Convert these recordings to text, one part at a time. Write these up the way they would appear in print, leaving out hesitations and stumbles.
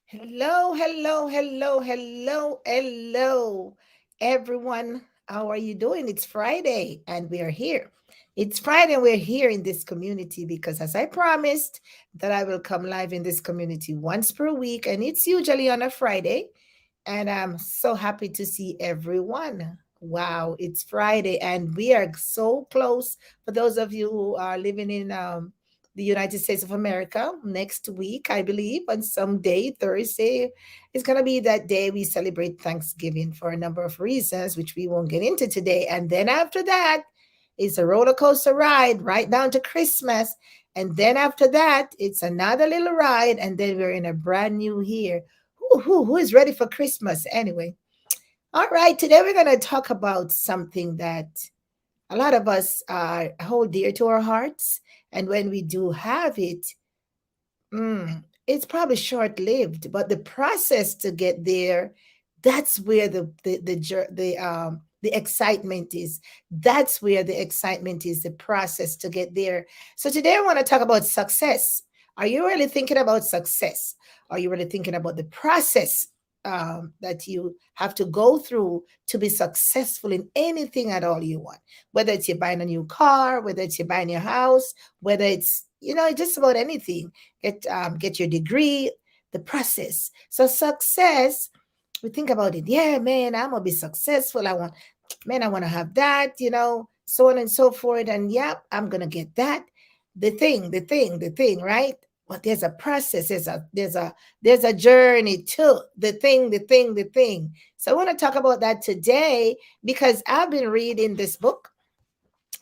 Hello, hello, hello, hello, hello, everyone. How are you doing? It's Friday and we are here. It's Friday and we're here in this community because, as I promised, that I will come live in this community once per week, and it's usually on a Friday. And I'm so happy to see everyone. Wow, it's Friday and we are so close. For those of you who are living in the United States of America, next week, I believe, on some day, Thursday, is going to be that day we celebrate Thanksgiving for a number of reasons, which we won't get into today. And then after that, it's a roller coaster ride right down to Christmas. And then after that, it's another little ride. And then we're in a brand new year. Who is ready for Christmas anyway? All right, today we're going to talk about something that a lot of us hold dear to our hearts. And when we do have it, it's probably short lived, but the process to get there, that's where the excitement is. That's where the excitement is, the process to get there. So today I want to talk about success. Are you really thinking about success? Are you really thinking about the process that you have to go through to be successful in anything at all you want? Whether it's you're buying a new car, whether it's you're buying your house, whether it's just about anything. Get your degree, the process. So success, we think about it. Yeah, man, I'm gonna be successful. I want to have that, so on and so forth. And yep, I'm gonna get that. The thing, right? But there's a process. There's a journey to the thing. So I want to talk about that today because I've been reading this book,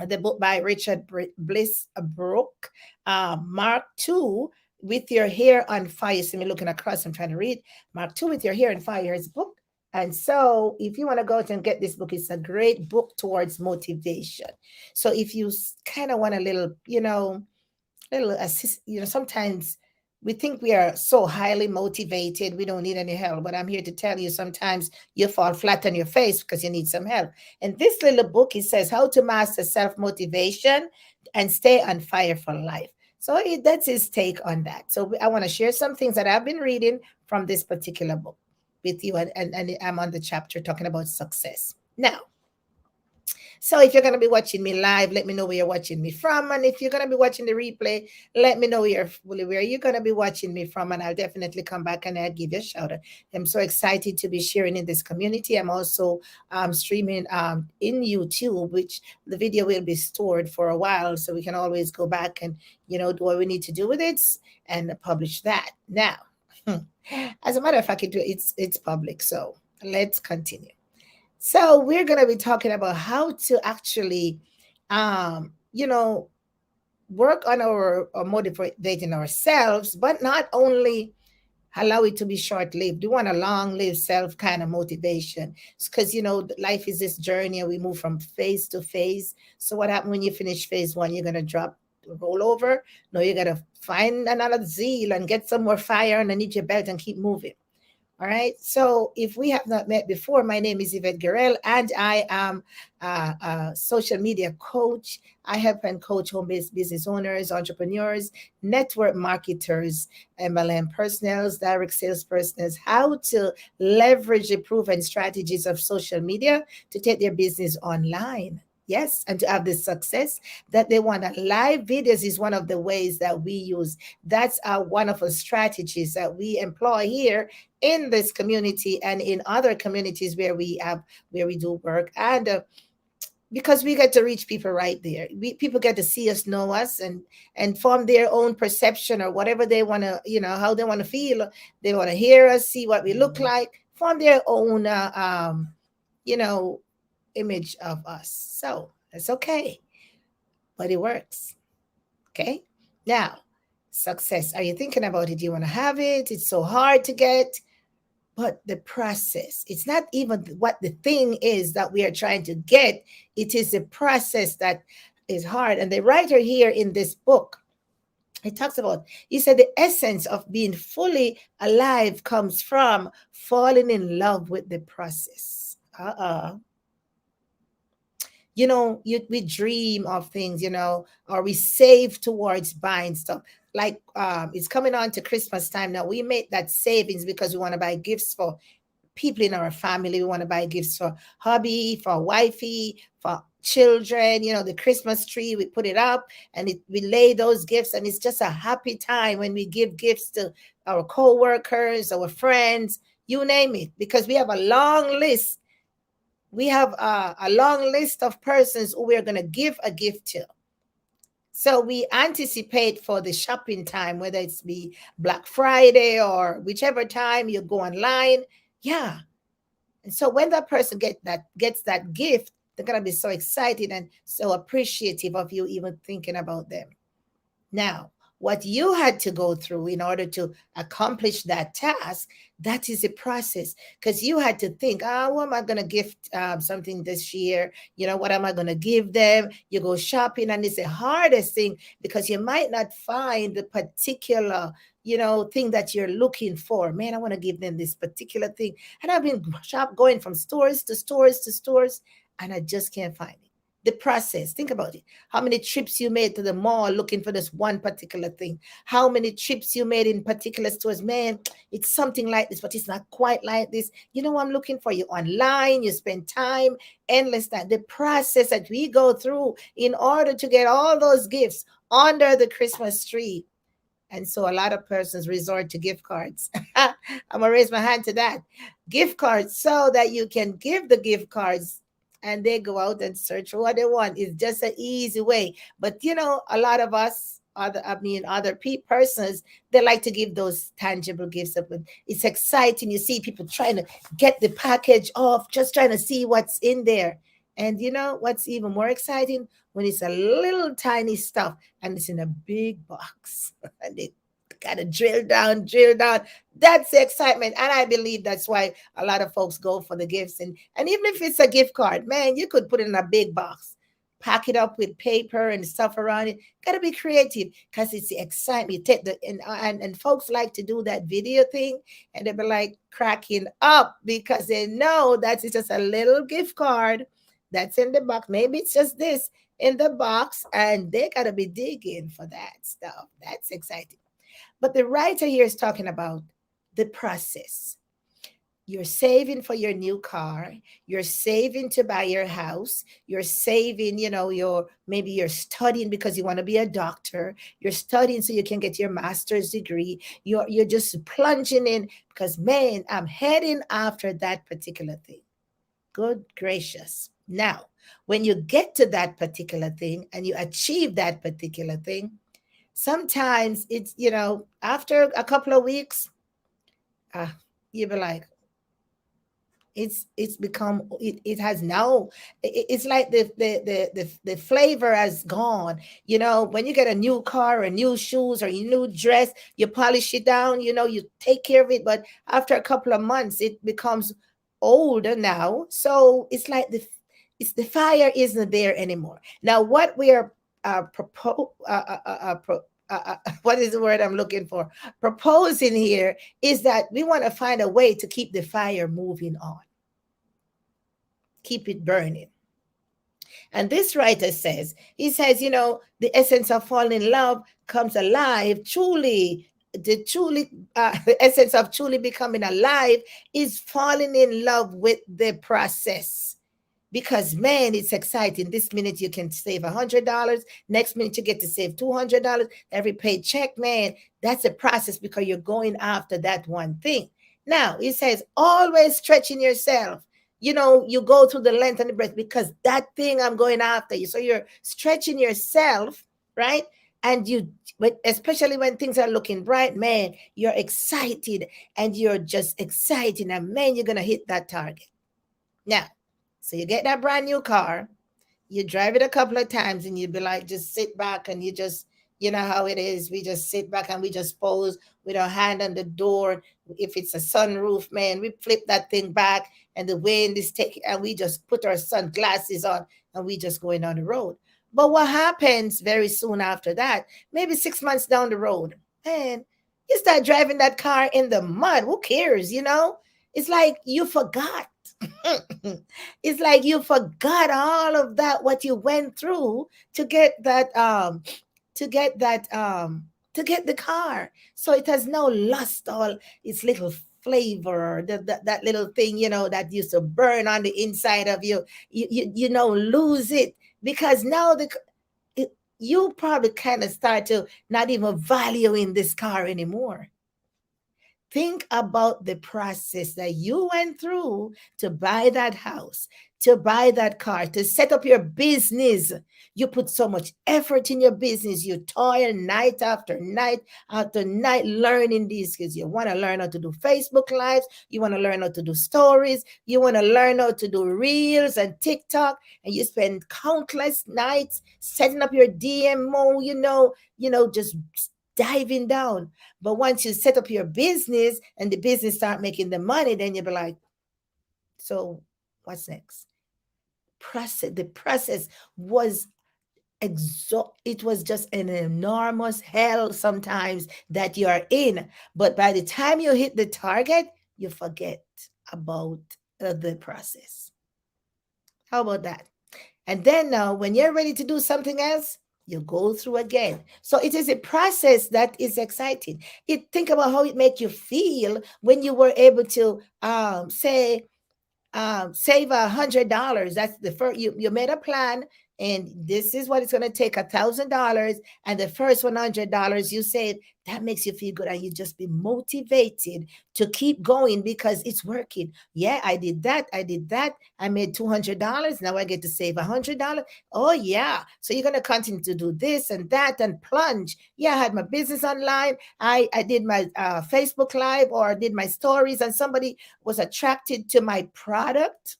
the book by Richard Bliss, Brooke, Mark 2, with your hair on fire. You see me looking across, I'm trying to read. Mark 2, with your hair on fire is a book. And so if you want to go out and get this book, it's a great book towards motivation. So if you kind of want a little, little assist, sometimes we think we are so highly motivated, we don't need any help. But I'm here to tell you sometimes you fall flat on your face because you need some help. And this little book, it says how to master self motivation and stay on fire for life. So that's his take on that. So I want to share some things that I've been reading from this particular book with you. And I'm on the chapter talking about success. Now, so if you're going to be watching me live, let me know where you're watching me from. And if you're going to be watching the replay, let me know where you're going to be watching me from. And I'll definitely come back and I'll give you a shout out. I'm so excited to be sharing in this community. I'm also streaming in YouTube, which the video will be stored for a while. So we can always go back and, do what we need to do with it and publish that. Now, as a matter of fact, it's public. So let's continue. So we're going to be talking about how to actually, um, you know, work on our motivating ourselves, but not only allow it to be short lived. We want a long lived self kind of motivation because, life is this journey and we move from phase to phase. So what happens when you finish phase one? You're going to roll over. No, you got to find another zeal and get some more fire underneath your belt and keep moving. All right. So if we have not met before, my name is Yvette Guerrell, and I am a social media coach. I help and coach home-based business owners, entrepreneurs, network marketers, MLM personnels, direct sales personnels, how to leverage the proven strategies of social media to take their business online. Yes, and to have the success that they want. Live videos is one of the ways that we use. That's our wonderful strategies that we employ here in this community and in other communities where we do work. And because we get to reach people right there, people get to see us, know us, and form their own perception or whatever they want to, how they want to feel. They want to hear us, see what we look like, form their own you know image of us. So that's okay, but it works. Okay. Now, success, are you thinking about it? Do you want to have it? It's so hard to get. But the process, it's not even what the thing is that we are trying to get. It is the process that is hard. And the writer here in this book, he talks about, he said the essence of being fully alive comes from falling in love with the process. We dream of things, or we save towards buying stuff. like it's coming on to Christmas time now. We make that savings because we want to buy gifts for people in our family. We want to buy gifts for hubby, for wifey, for children. The Christmas tree, we put it up and we lay those gifts, and it's just a happy time when we give gifts to our co-workers, our friends, you name it, because we have a long list. We have a long list of persons who we're going to give a gift to. So we anticipate for the shopping time, whether it's be Black Friday or whichever time you go online. Yeah. And so when that person gets that gift, they're gonna be so excited and so appreciative of you even thinking about them. Now, what you had to go through in order to accomplish that task, that is a process, because you had to think, what am I going to gift something this year? What am I going to give them? You go shopping, and it's the hardest thing because you might not find the particular, thing that you're looking for. Man, I want to give them this particular thing. And I've been going from stores to stores to stores, and I just can't find it. The process, think about it. How many trips you made to the mall looking for this one particular thing? How many trips you made in particular stores? Man, it's something like this, but it's not quite like this. You know what I'm looking for? You online, you spend time, endless time. The process that we go through in order to get all those gifts under the Christmas tree. And so a lot of persons resort to gift cards. I'm going to raise my hand to that. Gift cards, so that you can give the gift cards and they go out and search for what they want. It's just an easy way. But a lot of us, other persons, they like to give those tangible gifts up. It's exciting. You see people trying to get the package off, just trying to see what's in there. And what's even more exciting? When it's a little tiny stuff and it's in a big box and they gotta drill down, drill down. That's the excitement. And I believe that's why a lot of folks go for the gifts. And even if it's a gift card, man, you could put it in a big box, pack it up with paper and stuff around it. Gotta be creative because it's the excitement. You take and folks like to do that video thing, and they'll be like cracking up because they know that it's just a little gift card that's in the box. Maybe it's just this in the box, and they gotta be digging for that stuff. That's exciting. But the writer here is talking about the process. You're saving for your new car. You're saving to buy your house. You're saving, maybe you're studying because you want to be a doctor. You're studying so you can get your master's degree. You're just plunging in because, man, I'm heading after that particular thing. Good gracious. Now, when you get to that particular thing and you achieve that particular thing, sometimes it's, after a couple of weeks, you'll be like, it's become it has now it's like the flavor has gone. When you get a new car or new shoes or a new dress, you polish it down, you take care of it, but after a couple of months it becomes older now. So it's like the fire isn't there anymore. Now what we are what is the word I'm looking for? Proposing here is that we want to find a way to keep the fire moving on, keep it burning. And this writer says, the essence of falling in love comes alive truly. The essence of truly becoming alive is falling in love with the process. Because, man, it's exciting. This minute you can save $100. Next minute you get to save $200. Every paycheck, man, that's a process because you're going after that one thing. Now, it says always stretching yourself. You go through the length and the breadth because that thing I'm going after you. So you're stretching yourself, right? And but especially when things are looking bright, man, you're excited and you're just excited. And man, you're going to hit that target. Now, so you get that brand new car, you drive it a couple of times and you be like, just sit back and you just, you know how it is. We just sit back and we just pose with our hand on the door. If it's a sunroof, man, we flip that thing back and the wind is taking, and we just put our sunglasses on and we just going on the road. But what happens very soon after that, maybe 6 months down the road, man, you start driving that car in the mud. Who cares, It's like you forgot. It's like you forgot all of that, what you went through to get that to get the car. So it has now lost all its little flavor, that little thing, that used to burn on the inside of you. You know, lose it because now you probably kind of start to not even valuing this car anymore. Think about the process that you went through to buy that house, to buy that car, to set up your business. You put so much effort in your business. You toil night after night after night learning these skills. You want to learn how to do Facebook Lives. You want to learn how to do stories. You want to learn how to do Reels and TikTok. And you spend countless nights setting up your DMO, just diving down. But once you set up your business and the business start making the money, then you'll be like, so what's next? The process was it was just an enormous hell sometimes that you're in. But by the time you hit the target, you forget about the process. How about that? And then now, when you're ready to do something else, you go through again. So it is a process that is exciting. Think about how it make you feel when you were able to say save $100. That's the first. You made a plan, and this is what it's going to take, $1,000, and the first $100 you save, that makes you feel good, and you just be motivated to keep going because it's working. Yeah, I did that. I made $200. Now I get to save $100. Oh yeah. So you're going to continue to do this and that and plunge. Yeah, I had my business online. I did my Facebook Live or did my stories, and somebody was attracted to my product,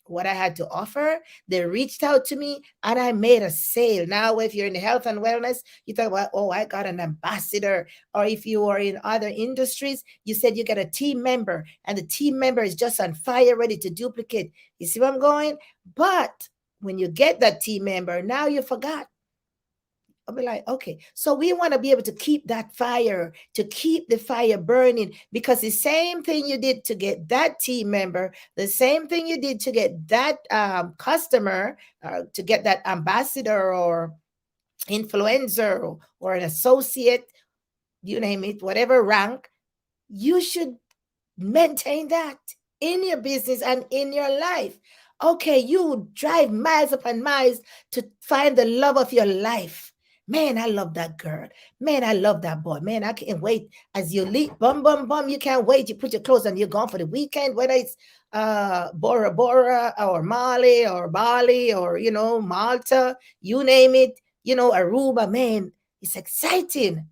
what I had to offer. They reached out to me and I made a sale. Now, if you're in health and wellness, you talk about, oh, I got an ambassador. Or if you are in other industries, you said you get a team member and the team member is just on fire, ready to duplicate. You see where I'm going? But when you get that team member, now you forgot. I'll be like, okay, so we want to be able to keep that fire, to keep the fire burning, because the same thing you did to get that team member, the same thing you did to get that customer, to get that ambassador or influencer or an associate, you name it, whatever rank, you should maintain that in your business and in your life. Okay, you drive miles upon miles to find the love of your life. Man, I love that girl. Man, I love that boy. Man, I can't wait. As you leave, bum, bum, bum, you can't wait. You put your clothes on, you're gone for the weekend, whether it's Bora Bora or Mali or Bali or, Malta, you name it, Aruba. Man, it's exciting.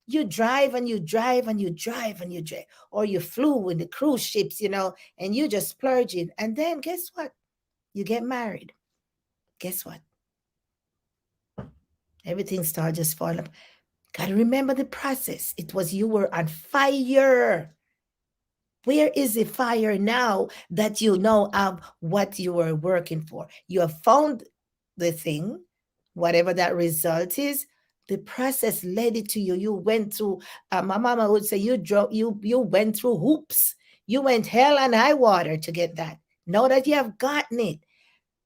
You drive and you drive and you drive and you drive, or you flew in the cruise ships, and you just splurging. And then guess what? You get married. Guess what? Everything starts just falling up. Gotta remember the process. It was you were on fire. Where is the fire now that you know of what you were working for? You have found the thing, whatever that result is. The process led it to you. You went through. My mama would say you drove. You went through hoops. You went hell and high water to get that. Know that you have gotten it.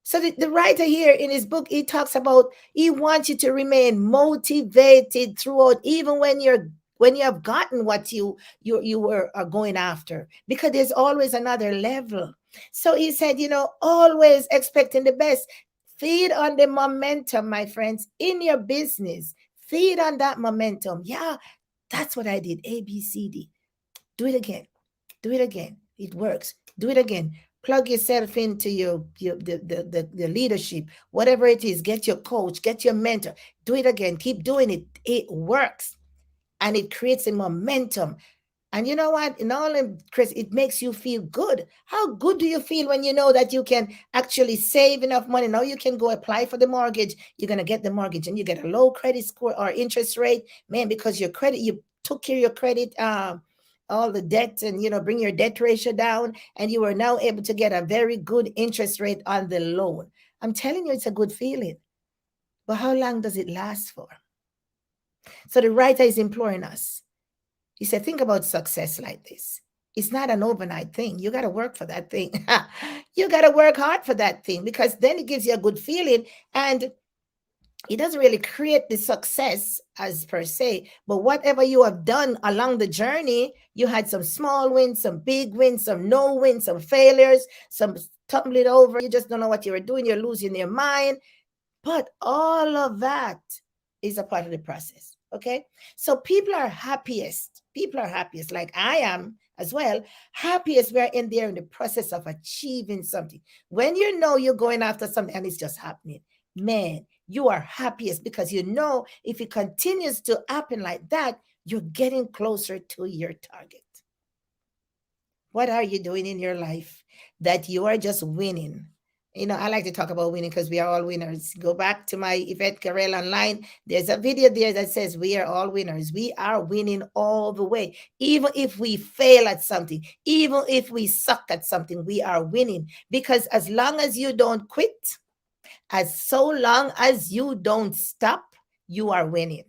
So the writer here in his book, he talks about he wants you to remain motivated throughout, even when you have gotten what you were going after, because there's always another level. So he said, always expecting the best. Feed on the momentum, my friends, in your business. Feed on that momentum. Yeah, that's what I did. A, B, C, D. Do it again. Do it again. It works. Do it again. Plug yourself into the leadership, whatever it is. Get your coach, get your mentor. Do it again. Keep doing it. It works. And it creates a momentum. And you know what? In all, Chris, it makes you feel good. How good do you feel when you know that you can actually save enough money? Now you can go apply for the mortgage. You're going to get the mortgage and you get a low credit score or interest rate. Man, because you took care of your credit, all the debt, and, bring your debt ratio down. And you are now able to get a very good interest rate on the loan. I'm telling you, it's a good feeling. But how long does it last for? So the writer is imploring us. He said, think about success like this. It's not an overnight thing. You got to work for that thing. You got to work hard for that thing, because then it gives you a good feeling. And it doesn't really create the success as per se, but whatever you have done along the journey, you had some small wins, some big wins, some no wins, some failures, some tumbling over, you just don't know what you were doing, you're losing your mind. But all of that is a part of the process. Okay. So people are happiest, like I am as well, happiest we're in there in the process of achieving something. When you know you're going after something and it's just happening, man, you are happiest because you know if it continues to happen like that, you're getting closer to your target. What are you doing in your life that you are just winning? You know, I like to talk about winning because we are all winners. Go back to my Yvette Carrel online. There's a video there that says we are all winners. We are winning all the way. Even if we fail at something, even if we suck at something, we are winning. Because as long as you don't quit, as so long as you don't stop, you are winning.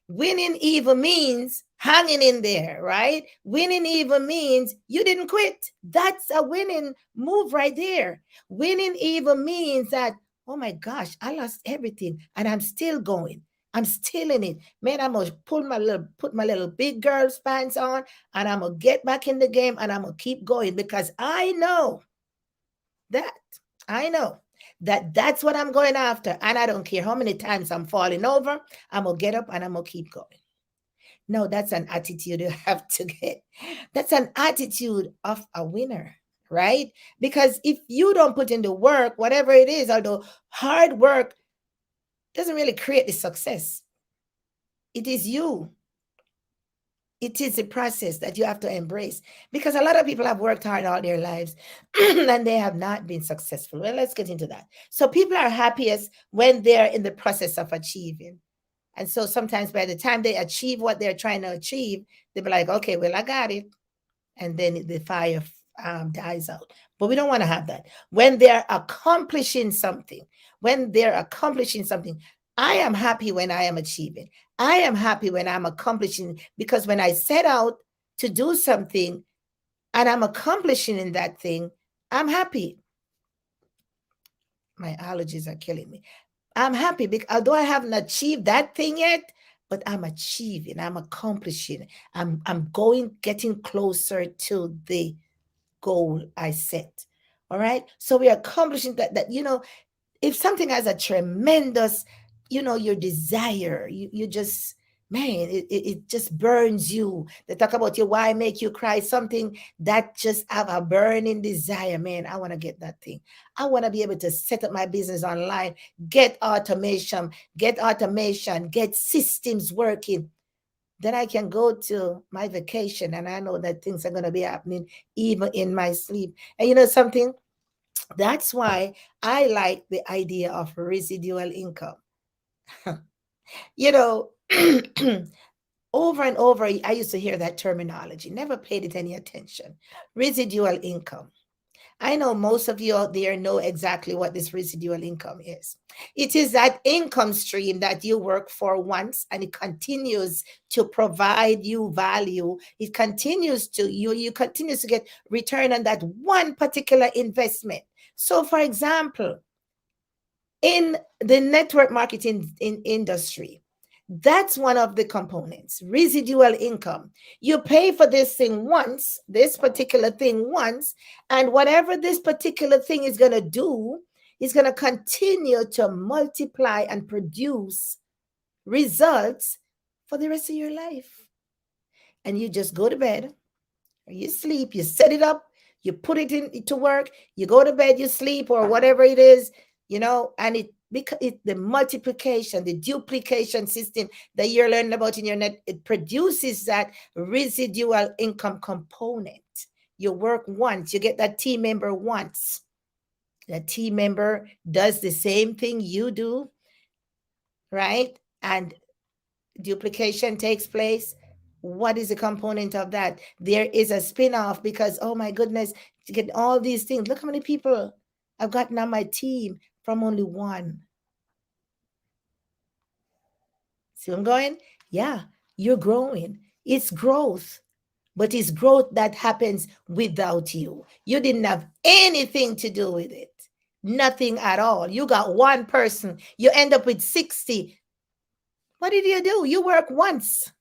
Winning even means hanging in there, right? Winning even means you didn't quit. That's a winning move right there. Winning even means that, oh my gosh, I lost everything and I'm still going. I'm still in it. Man, I'm gonna put my little big girl's pants on and I'm gonna get back in the game and I'm gonna keep going because that I know that that's what I'm going after. And I don't care how many times I'm falling over, I'm gonna get up and I'm gonna keep going. No, that's an attitude you have to get. That's an attitude of a winner, right? Because if you don't put in the work, whatever it is, although hard work doesn't really create the success, it is you. It is a process that you have to embrace because a lot of people have worked hard all their lives and they have not been successful. Well, let's get into that. So, people are happiest when they're in the process of achieving. And so sometimes by the time they achieve what they're trying to achieve, they'll be like, okay, well, I got it. And then the fire dies out. But we don't want to have that. When they're accomplishing something, I am happy when I am achieving. I am happy when I'm accomplishing because when I set out to do something and I'm accomplishing in that thing, I'm happy. My allergies are killing me. I'm happy because although I haven't achieved that thing yet, but I'm achieving, I'm accomplishing, I'm getting closer to the goal I set. All right. So we're accomplishing that, if something has a tremendous, your desire, you just, man, it just burns you. They talk about your why make you cry, something that just have a burning desire. Man, I want to get that thing. I want to be able to set up my business online, get systems working. Then I can go to my vacation and I know that things are going to be happening even in my sleep. And you know something? That's why I like the idea of residual income. you know, over and over, I used to hear that terminology, never paid it any attention. Residual income. I know most of you out there know exactly what this residual income is. It is that income stream that you work for once and it continues to provide you value. It continues to you continues to get return on that one particular investment. So for example, in the network marketing industry, that's one of the components, residual income. You pay for this thing once, this particular thing once, and whatever this particular thing is going to do is going to continue to multiply and produce results for the rest of your life. And you just go to bed, or you sleep, you set it up, you put it in to work, you go to bed, you sleep, or whatever it is, and it because the multiplication, the duplication system that you're learning about in your net, it produces that residual income component. You work once, you get that team member once. That team member does the same thing you do, right? And duplication takes place. What is the component of that? There is a spin-off because, oh my goodness, to get all these things. Look how many people I've gotten on my team from only one. See where I'm going? Yeah, you're growing. It's growth, but it's growth that happens without you. You didn't have anything to do with it. Nothing at all. You got one person, you end up with 60. What did you do? You work once.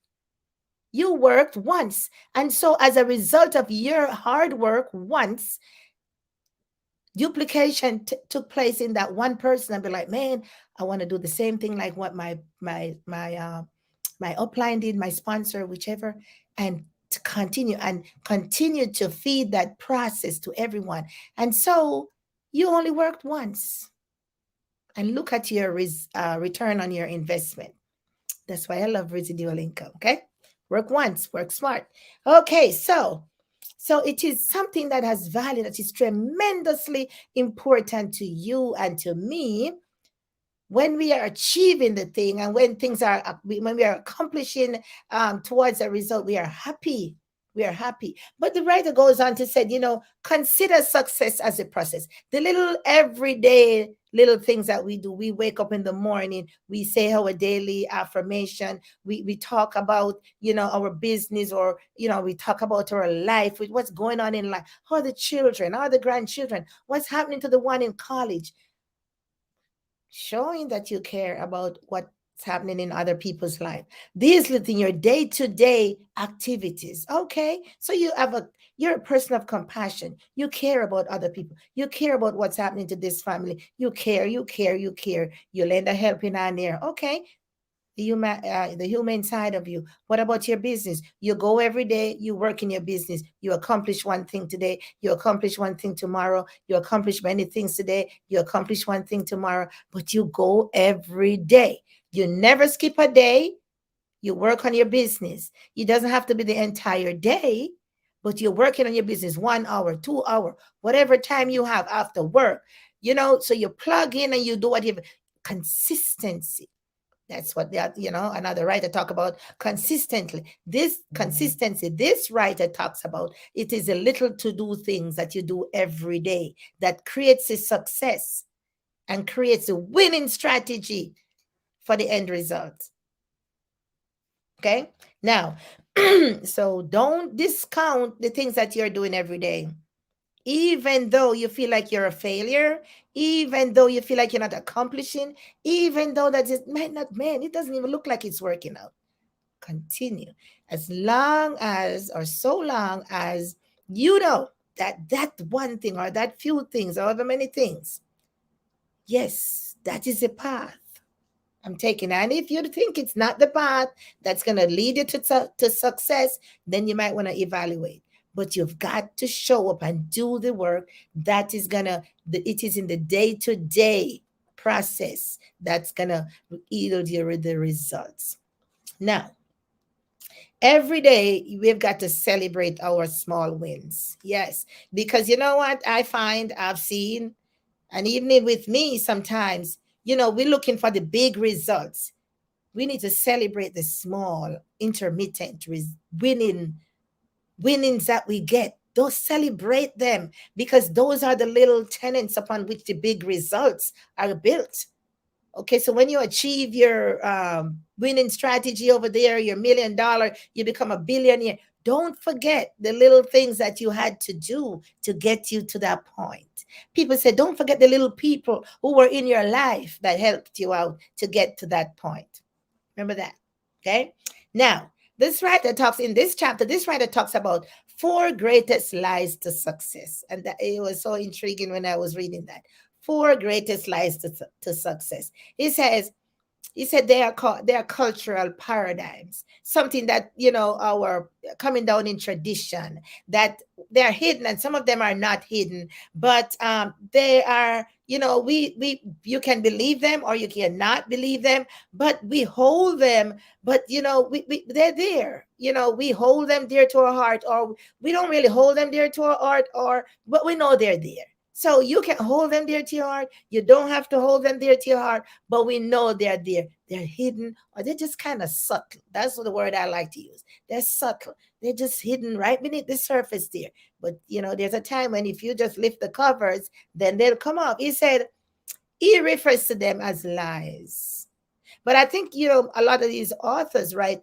You worked once. And so, as a result of your hard work once, duplication took place in that one person. And be like, man, I want to do the same thing like what my upline did, my sponsor, whichever, and to continue to feed that process to everyone. And so you only worked once. And look at your return on your investment. That's why I love residual income. Okay. Work once, work smart. Okay. So it is something that has value, that is tremendously important to you and to me. When we are achieving the thing, and when things are, when we are accomplishing towards a result, we are happy. We are happy. But the writer goes on to say, consider success as a process. The little everyday little things that we do. We wake up in the morning, we say our daily affirmation, we talk about, our business, or, we talk about our life, with what's going on in life, how are the children, how are the grandchildren, what's happening to the one in college, showing that you care about what's happening in other people's life. These within your day-to-day activities. Okay. So you're a person of compassion. You care about other people. You care about what's happening to this family. You care, you care, you care. You lend a helping hand there. Okay. The human side of you. What about your business? You go every day, you work in your business, you accomplish one thing today, you accomplish one thing tomorrow, you accomplish many things today, you accomplish one thing tomorrow, but you go every day. You never skip a day. You work on your business. It doesn't have to be the entire day, but you're working on your business 1 hour, 2 hour, whatever time you have after work. So you plug in and you do whatever. Consistency. That's what another writer talk about consistently. This consistency, this writer talks about, it is a little to do things that you do every day that creates a success and creates a winning strategy for the end result. Okay. Now, so don't discount the things that you're doing every day. Even though you feel like you're a failure, even though you feel like you're not accomplishing, even though that it might not, man, it doesn't even look like it's working out. Continue. As long as, or so long as you know that one thing or that few things, however many things, yes, that is a path I'm taking. And if you think it's not the path that's going to lead you to success, then you might want to evaluate. But you've got to show up and do the work that is going to, it is in the day to day process that's going to yield you the results. Now, every day we've got to celebrate our small wins. Yes, because you know what I've seen, and even with me sometimes, we're looking for the big results. We need to celebrate the small, intermittent winnings that we get. Those, celebrate them, because those are the little tenets upon which the big results are built. Okay, so when you achieve your winning strategy over there, your $1 million, you become a billionaire. Don't forget the little things that you had to do to get you to that point. People say, don't forget the little people who were in your life that helped you out to get to that point. Remember that. Okay. Now, this writer talks about four greatest lies to success. And it was so intriguing when I was reading that. Four greatest lies to success. He said they are cultural paradigms, something that our coming down in tradition, that they are hidden, and some of them are not hidden, but they are, we you can believe them or you cannot believe them, but we hold them. But they're there. We hold them dear to our heart, or we don't really hold them dear to our heart, or but we know they're there. So you can hold them dear to your heart. You don't have to hold them dear to your heart, but we know they're there. They're hidden, or they're just kind of subtle. That's the word I like to use. They're subtle. They're just hidden right beneath the surface there. But there's a time when if you just lift the covers, then they'll come up. He refers to them as lies. But I think a lot of these authors write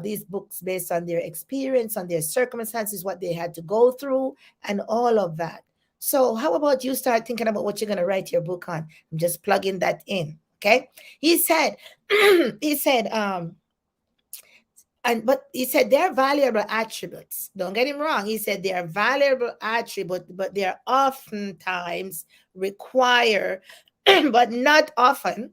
these books based on their experience, on their circumstances, what they had to go through, and all of that. So how about you start thinking about what you're going to write your book on? I'm just plugging that in. Okay. He said, he said, and but he said they're valuable attributes. Don't get him wrong. He said they are valuable attributes, but they are oftentimes require, but not often.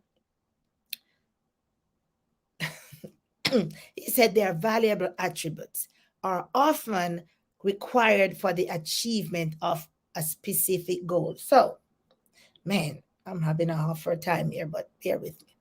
He said they are valuable attributes, are often required for the achievement of a specific goal. So, man, I'm having a hard time here, but bear with me.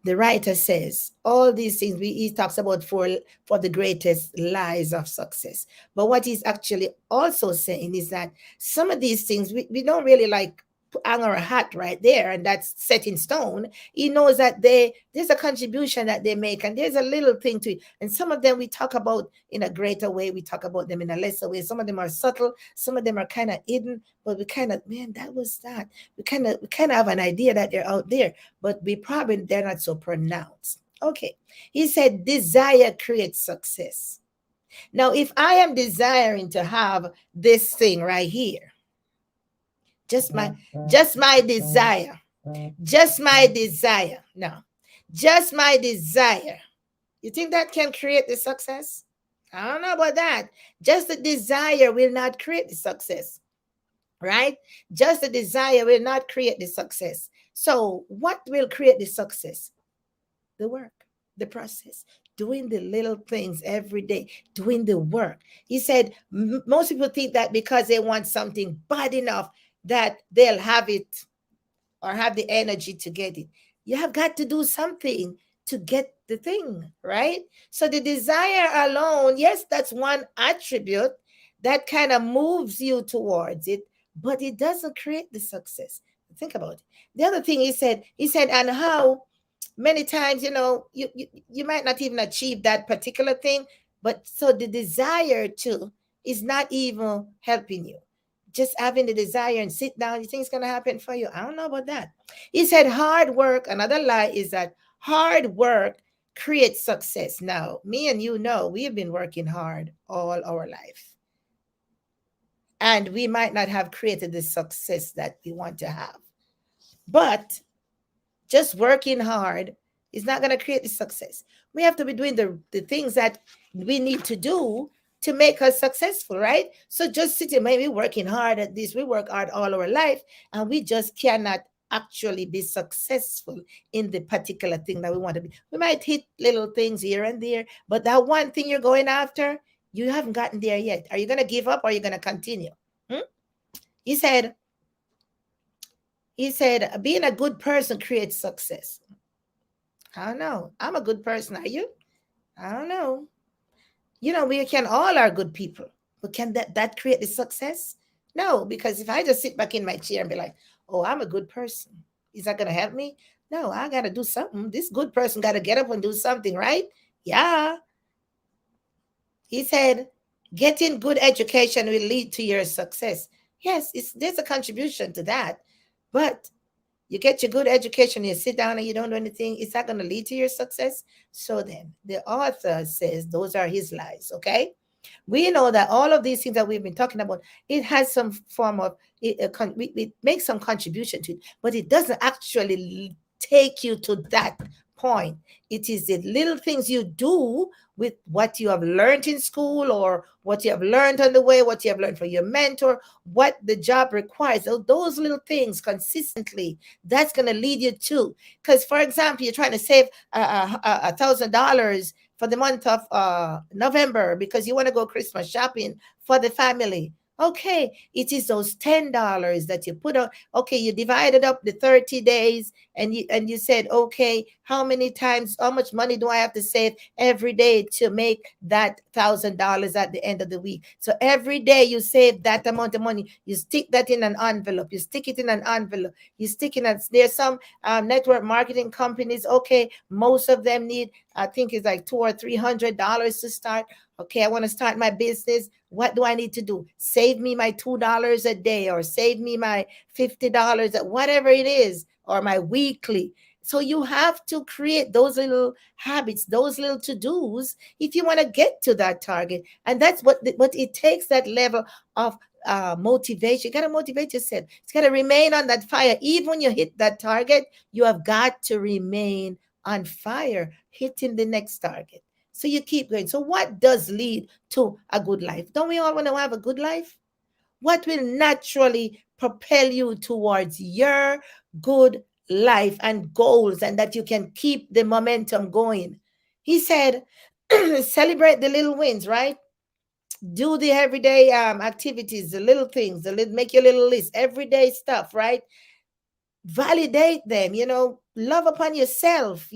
The writer says all these things, he talks about for the greatest lies of success, but what he's actually also saying is that some of these things we don't really like hang our hat right there and that's set in stone. He knows that there's a contribution that they make and there's a little thing to it, and some of them we talk about in a greater way, we talk about them in a lesser way. Some of them are subtle, some of them are kind of hidden, but we kind of, man, that was that, we kind of have an idea that they're out there, but we probably they're not so pronounced. Okay. He said desire creates success. Now, if I am desiring to have this thing right here, just my just my desire, just my desire. No. Just my desire. You think that can create the success? I don't know about that. Just the desire will not create the success, right? Just the desire will not create the success. So, what will create the success? The work, the process, doing the little things every day, doing the work. He said most people think that because they want something bad enough that they'll have it or have the energy to get it. You have got to do something to get the thing, right? So the desire alone, yes, that's one attribute that kind of moves you towards it, but it doesn't create the success. Think about it. The other thing he said, and how many times, you might not even achieve that particular thing, but so the desire to is not even helping you. Just having the desire and sit down, you think it's going to happen for you? I don't know about that. He said hard work, another lie is that hard work creates success. Now me and you know we've been working hard all our life, and we might not have created the success that we want to have, but just working hard is not going to create the success. We have to be doing the things that we need to do to make us successful, right? So just sitting, maybe working hard at this, we work hard all our life, and we just cannot actually be successful in the particular thing that we want to be. We might hit little things here and there, but that one thing you're going after, you haven't gotten there yet. Are you going to give up or are you going to continue? Hmm? He said, being a good person creates success. I don't know. I'm a good person. Are you? I don't know. We can all are good people, but can that create the success? No, because if I just sit back in my chair and be like, "Oh, I'm a good person," is that gonna help me? No, I gotta do something. This good person gotta get up and do something, right? Yeah. He said, getting good education will lead to your success. Yes, there's a contribution to that, but you get your good education, you sit down and you don't do anything, is that going to lead to your success? So then the author says those are his lies, okay? We know that all of these things that we've been talking about, it has some form of, it makes some contribution to it, but it doesn't actually take you to that point. It is the little things you do with what you have learned in school or what you have learned on the way, what you have learned from your mentor, what the job requires. So those little things consistently, that's going to lead you to. Because, for example, you're trying to save $1,000 for the month of November because you want to go Christmas shopping for the family. Okay, it is those $10 that you put on. Okay, you divided up the 30 days and you said, okay, how many times, how much money do I have to save every day to make that $1,000 at the end of the week? So every day you save that amount of money, you stick that in an envelope, you stick it in an envelope, you stick in there's some network marketing companies. Okay, most of them need, I think it's like $200 or $300 to start. Okay, I want to start my business. What do I need to do? Save me my $2 a day, or save me my $50, whatever it is, or my weekly. So you have to create those little habits, those little to-dos if you want to get to that target. And that's what it takes, that level of motivation. You got to motivate yourself. It's got to remain on that fire. Even when you hit that target, you have got to remain on fire, hitting the next target. So you keep going. So what does lead to a good life? Don't we all want to have a good life? What will naturally propel you towards your good life and goals, and that you can keep the momentum going? He said, celebrate the little wins, right? Do the everyday activities, the little things, make your little list, everyday stuff, right? Validate them, love upon yourself,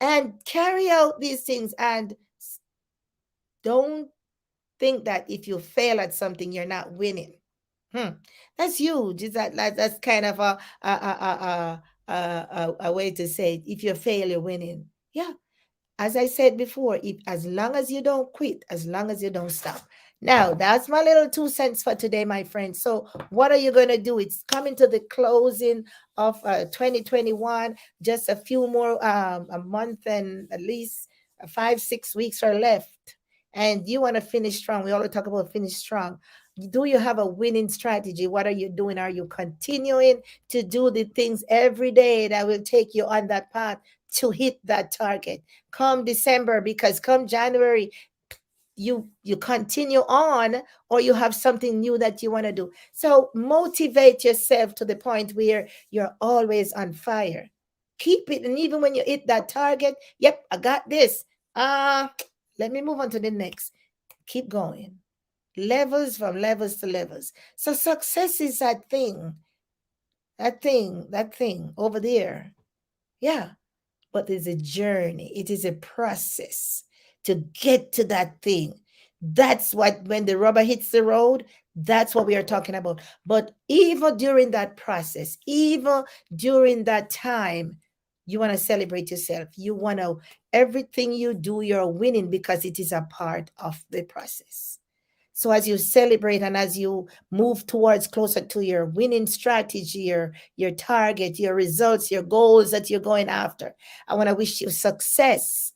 and carry out these things. And don't think that if you fail at something, you're not winning. Hmm. That's huge. Is that's kind of a way to say it. If you fail, you're winning. Yeah, as I said before, if as long as you don't quit, as long as you don't stop. Now, that's my little 2 cents for today, my friends. So, what are you going to do? It's coming to the closing of 2021. Just a few more, a month and at least 5, 6 weeks are left. And you want to finish strong. We always talk about finish strong. Do you have a winning strategy? What are you doing? Are you continuing to do the things every day that will take you on that path to hit that target come December? Because come January, you continue on, or you have something new that you want to do. So motivate yourself to the point where you're always on fire. Keep it, and even when you hit that target, yep, I got this. Let me move on to the next. Keep going. Levels, from levels to levels. So success is that thing over there. Yeah, but it's a journey, it is a process to get to that thing. That's what, when the rubber hits the road, that's what we are talking about. But even during that process, even during that time, you want to celebrate yourself. You want to, everything you do, you're winning because it is a part of the process. So as you celebrate and as you move towards closer to your winning strategy, your target, your results, your goals that you're going after, I want to wish you success.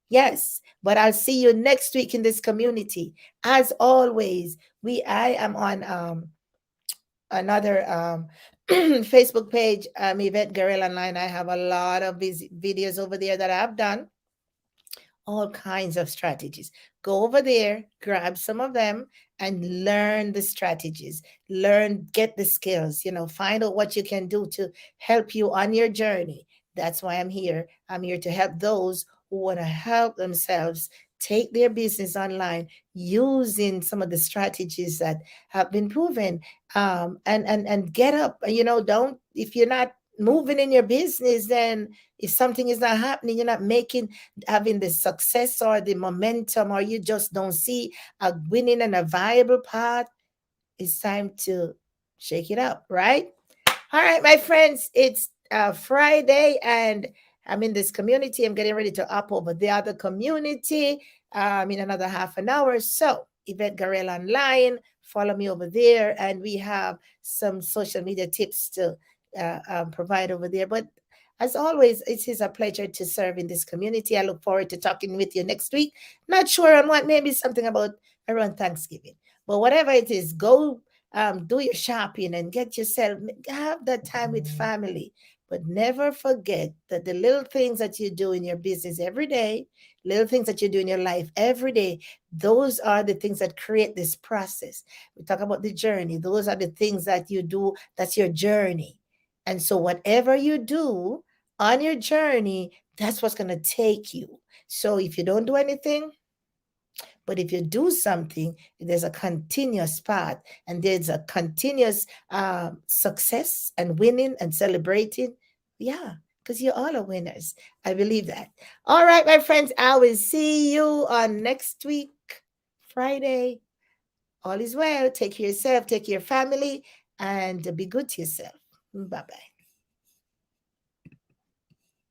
Yes, but I'll see you next week in this community. As always, I am on another Facebook page, Yvette Guerrero Online. I have a lot of videos over there that I've done, all kinds of strategies. Go over there, grab some of them, and learn the strategies. Learn, get the skills, find out what you can do to help you on your journey. That's why I'm here. I'm here to help those who want to help themselves take their business online using some of the strategies that have been proven. And get up. Don't, if you're not moving in your business, then if something is not happening, you're not having the success or the momentum, or you just don't see a winning and a viable path, it's time to shake it up, right? All right, my friends, it's Friday, and I'm in this community. I'm getting ready to up over the other community in another half an hour. So, Yvette Garel Online, follow me over there, and we have some social media tips to provide over there. But as always, it is a pleasure to serve in this community. I look forward to talking with you next week. Not sure on what, maybe something about around Thanksgiving. But whatever it is, go do your shopping and get yourself, have that time with family. But never forget that the little things that you do in your business every day, little things that you do in your life every day, those are the things that create this process. We talk about the journey. Those are the things that you do. That's your journey. And so whatever you do on your journey, that's what's going to take you. So if you don't do anything, but if you do something, there's a continuous path, and there's a continuous success and winning and celebrating. Yeah, because you're all are winners. I believe that. All right, my friends, I will see you on next week, Friday. All is well. Take care of yourself, take care of your family, and be good to yourself. Bye bye.